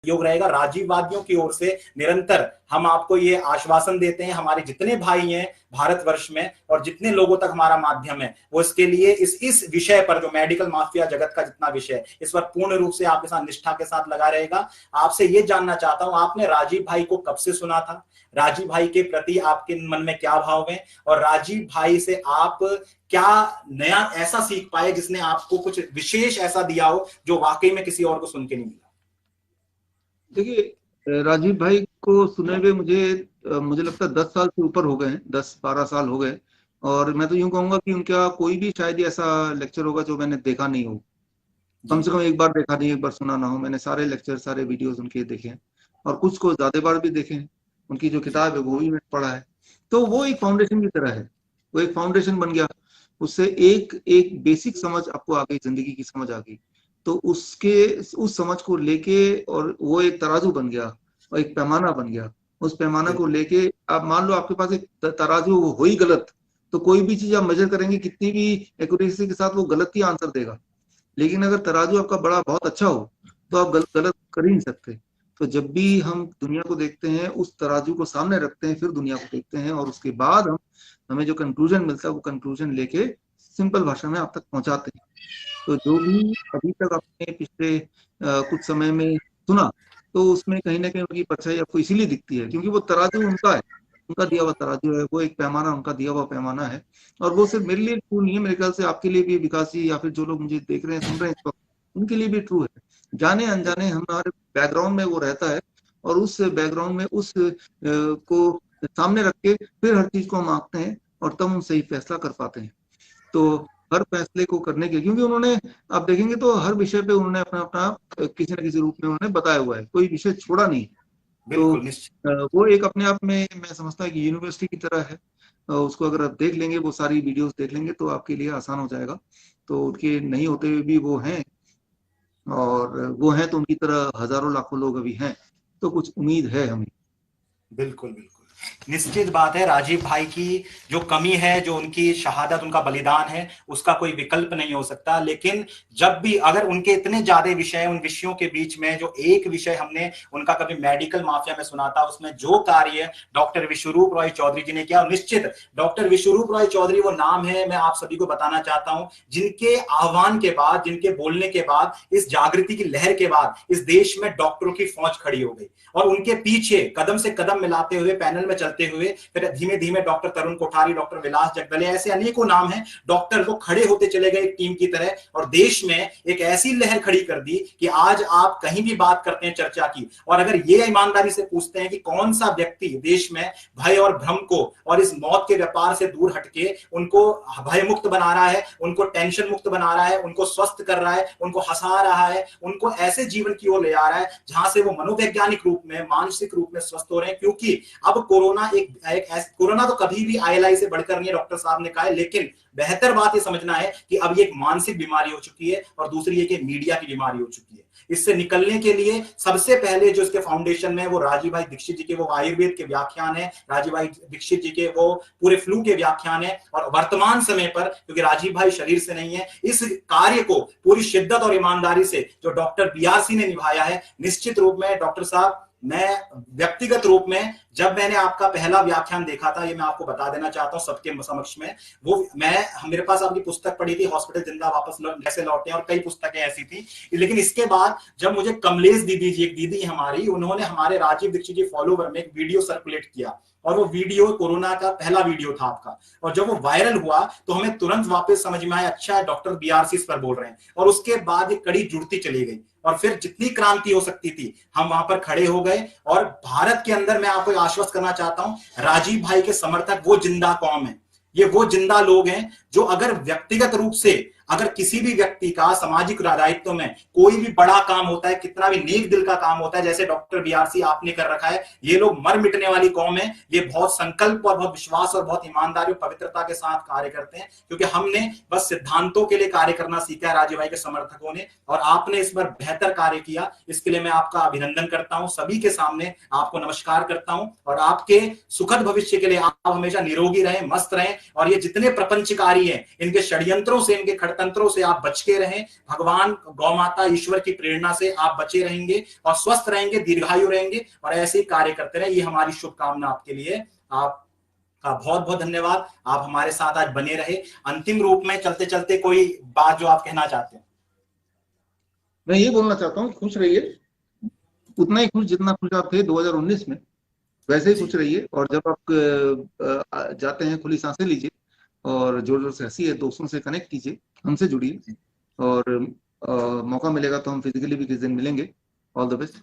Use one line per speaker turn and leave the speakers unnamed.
सहयोग रहेगा। राजीववादियों की ओर से निरंतर हम आपको ये आश्वासन देते हैं, हमारे जितने भाई हैं भारतवर्ष में और जितने लोगों तक हमारा माध्यम है, वो इसके लिए इस विषय पर, जो मेडिकल माफिया जगत का जितना विषय है, इस पर पूर्ण रूप से आपके साथ निष्ठा के साथ लगा रहेगा। आपसे ये जानना चाहता हूं, आपने राजीव भाई को कब से सुना था? राजीव भाई के प्रति आपके मन में क्या भाव है? और राजीव भाई से आप क्या नया ऐसा सीख पाए जिसने आपको कुछ विशेष ऐसा दिया हो जो वाकई में किसी और को सुन के नहीं मिला?
देखिए, राजीव भाई को सुने हुए मुझे लगता है 10 साल से ऊपर हो गए हैं, 10-12 साल हो गए। और मैं तो यूं कहूंगा कि उनका कोई भी शायद ही ऐसा लेक्चर होगा जो मैंने देखा नहीं हो। कम से कम एक बार देखा नहीं, एक बार सुना ना हो। मैंने सारे लेक्चर, सारे वीडियोस उनके देखे हैं और कुछ को ज्यादा बार भी देखे हैं। उनकी जो किताब है वो भी मैंने पढ़ा है। तो वो एक फाउंडेशन की तरह है, वो एक फाउंडेशन बन गया। उससे एक एक बेसिक समझ आपको आ गई, जिंदगी की समझ आ गई। तो उस समझ को लेके, और वो एक तराजू बन गया और एक पैमाना बन गया। उस पैमाना को लेके आप मान लो आपके पास एक तराजू हो ही गलत, तो कोई भी चीज आप मेजर करेंगे कितनी भी एक्यूरेसी के साथ, वो गलत ही आंसर देगा। लेकिन अगर तराजू आपका बड़ा बहुत अच्छा हो तो आप गलत कर ही नहीं सकते। तो जब भी हम दुनिया को देखते हैं, उस तराजू को सामने रखते हैं, फिर दुनिया को देखते हैं, और उसके बाद हमें जो कंक्लूजन मिलता है वो कंक्लूजन लेके सिंपल भाषा में आप तक पहुंचाते हैं। तो जो भी अभी तक आपने पिछले कुछ समय में सुना, तो उसमें कहीं ना कहीं उनकी परछाई आपको इसीलिए दिखती है क्योंकि वो तराजू उनका है, उनका दिया हुआ तराजू है, वो एक पैमाना उनका दिया हुआ पैमाना है। और वो सिर्फ मेरे लिए ट्रू नहीं है, मेरे ख्याल से आपके लिए भी, विकास जी, या फिर जो लोग मुझे देख रहे हैं, सुन रहे हैं इस वक्त, उनके लिए भी ट्रू है। जाने अनजाने हमारे बैकग्राउंड में वो रहता है, और उस बैकग्राउंड में को सामने रख के फिर हर चीज को हम आंकते हैं, और तब हम सही फैसला कर पाते हैं। तो हर फैसले को करने के, क्योंकि उन्होंने, आप देखेंगे तो हर विषय पे उन्होंने अपना अपना किसी न किसी रूप में उन्होंने बताया हुआ है, कोई विषय छोड़ा नहीं। तो
बिल्कुल निश्चित।
वो एक अपने आप में मैं समझता हूँ कि यूनिवर्सिटी की तरह है। उसको अगर आप देख लेंगे, वो सारी वीडियोस देख लेंगे, तो आपके लिए आसान हो जाएगा। तो उनके नहीं होते हुए भी वो हैं, और वो हैं तो उनकी तरह हजारों लाखों लोग अभी हैं। तो कुछ उम्मीद है हमें।
बिल्कुल बिल्कुल निश्चित बात है। राजीव भाई की जो कमी है, जो उनकी शहादत, उनका बलिदान है, उसका कोई विकल्प नहीं हो सकता। लेकिन जब भी अगर उनके इतने ज्यादा विषय, उन विषयों के बीच में जो एक विषय हमने उनका कभी मेडिकल माफिया में सुना था, उसमें जो कार्य डॉक्टर विश्वरूप रॉय चौधरी जी ने किया, निश्चित डॉक्टर विश्वरूप रॉय चौधरी वो नाम है, मैं आप सभी को बताना चाहता हूं, जिनके आह्वान के बाद, जिनके बोलने के बाद, इस जागृति की लहर के बाद इस देश में डॉक्टरों की फौज खड़ी हो गई। और उनके पीछे कदम से कदम मिलाते हुए, पैनल में चलते हुए, फिर धीमे धीमे डॉक्टर तरुण कोठारी, डॉक्टर विलास जगदले, ऐसे अनेकों नाम हैं, डॉक्टर वो खड़े होते चले गए एक टीम की तरह, और देश में एक ऐसी लहर खड़ी कर दी कि आज आप कहीं भी बात करते हैं चर्चा की, और अगर ये ईमानदारी से पूछते हैं कि कौन सा व्यक्ति देश में भय और भ्रम को और इस मौत के व्यापार से दूर हटके उनको भय मुक्त बना रहा है, उनको टेंशन मुक्त बना रहा है, उनको स्वस्थ कर रहा है, उनको हंसा रहा है, उनको ऐसे जीवन की ओर ले आ रहा है जहां से वो मनोवैज्ञानिक रूप में, मानसिक रूप में स्वस्थ हो रहे हैं। क्योंकि अब कोरोना कोरोना तो कभी भी आईएलआई से बढ़कर नहीं है, डॉक्टर साहब ने कहा है, लेकिन बेहतर बात ये समझना है कि अब ये एक मानसिक बीमारी हो चुकी है, और दूसरी ये कि मीडिया की बीमारी हो चुकी है। इससे निकलने के लिए सबसे पहले जो इसके फाउंडेशन में, वो राजीव भाई दीक्षित जी के वो आयुर्वेद के व्याख्यान है, राजीव भाई दीक्षित जी के वो पूरे फ्लू के व्याख्यान है, और वर्तमान समय पर, क्योंकि राजीव भाई शरीर से नहीं है, इस कार्य को पूरी शिद्दत और ईमानदारी से जो डॉक्टर बीआरसी ने निभाया है, निश्चित रूप में डॉक्टर साहब, मैं व्यक्तिगत रूप में जब मैंने आपका पहला व्याख्यान देखा था, ये मैं आपको बता देना चाहता हूं सबके समक्ष में, वो मेरे पास आपकी पुस्तक पड़ी थी, हॉस्पिटल जिंदा वापस कैसे लौटे, और कई पुस्तकें ऐसी थी। लेकिन इसके बाद जब मुझे कमलेश दीदी जी, एक दीदी हमारी, उन्होंने हमारे राजीव दीक्षित जी फॉलोवर में एक वीडियो सर्कुलेट किया, और वो वीडियो कोरोना का पहला वीडियो था आपका, और जब वो वायरल हुआ तो हमें तुरंत वापस समझ में आया, अच्छा डॉक्टर बीआरसी पर बोल रहे हैं, और उसके बाद एक कड़ी जुड़ती चली गई, और फिर जितनी क्रांति हो सकती थी हम वहां पर खड़े हो गए। और भारत के अंदर मैं आपको आश्वस्त करना चाहता हूं, राजीव भाई के समर्थक वो जिंदा कौम है, ये वो जिंदा लोग हैं जो अगर व्यक्तिगत रूप से, अगर किसी भी व्यक्ति का सामाजिक दायित्व में कोई भी बड़ा काम होता है, कितना भी नेक दिल का काम होता है, जैसे डॉक्टर बीआरसी आपने कर रखा है, ये लोग मर मिटने वाली कौम है। ये बहुत संकल्प और बहुत विश्वास और बहुत ईमानदारी और पवित्रता के साथ कार्य करते हैं, क्योंकि हमने बस सिद्धांतों के लिए कार्य करना सीखा है राजीव भाई के समर्थकों ने, और आपने इस पर बेहतर कार्य किया। इसके लिए मैं आपका अभिनंदन करता हूं, सभी के सामने आपको नमस्कार करता हूं, और आपके सुखद भविष्य के लिए आप हमेशा निरोगी रहें, मस्त रहें, और ये जितने प्रपंचकारी हैं, इनके षड्यंत्रों से, इनके खड़ता तंत्रों से आप बच के रहें, भगवान गौ माता ईश्वर की प्रेरणा से आप बचे रहेंगे और स्वस्थ रहेंगे, दीर्घायु रहेंगे और ऐसे ही कार्य करते रहें। ये हमारी शुभकामना आपके लिए। आपका बहुत बहुत धन्यवाद, आप हमारे साथ आज बने रहे। अंतिम रूप में चलते चलते कोई बात जो आप कहना चाहते हैं?
मैं ये बोलना चाहता हूँ, खुश रहिए, उतना ही खुश जितना खुश आप थे 2019 में, वैसे ही खुश रहिए। और जब आप जाते हैं खुली सांसें लीजिए और जोर जोर से हंसिए, दोस्तों से कनेक्ट कीजिए, हमसे जुड़िए और मौका मिलेगा तो हम फिजिकली भी किसी दिन मिलेंगे। All the best.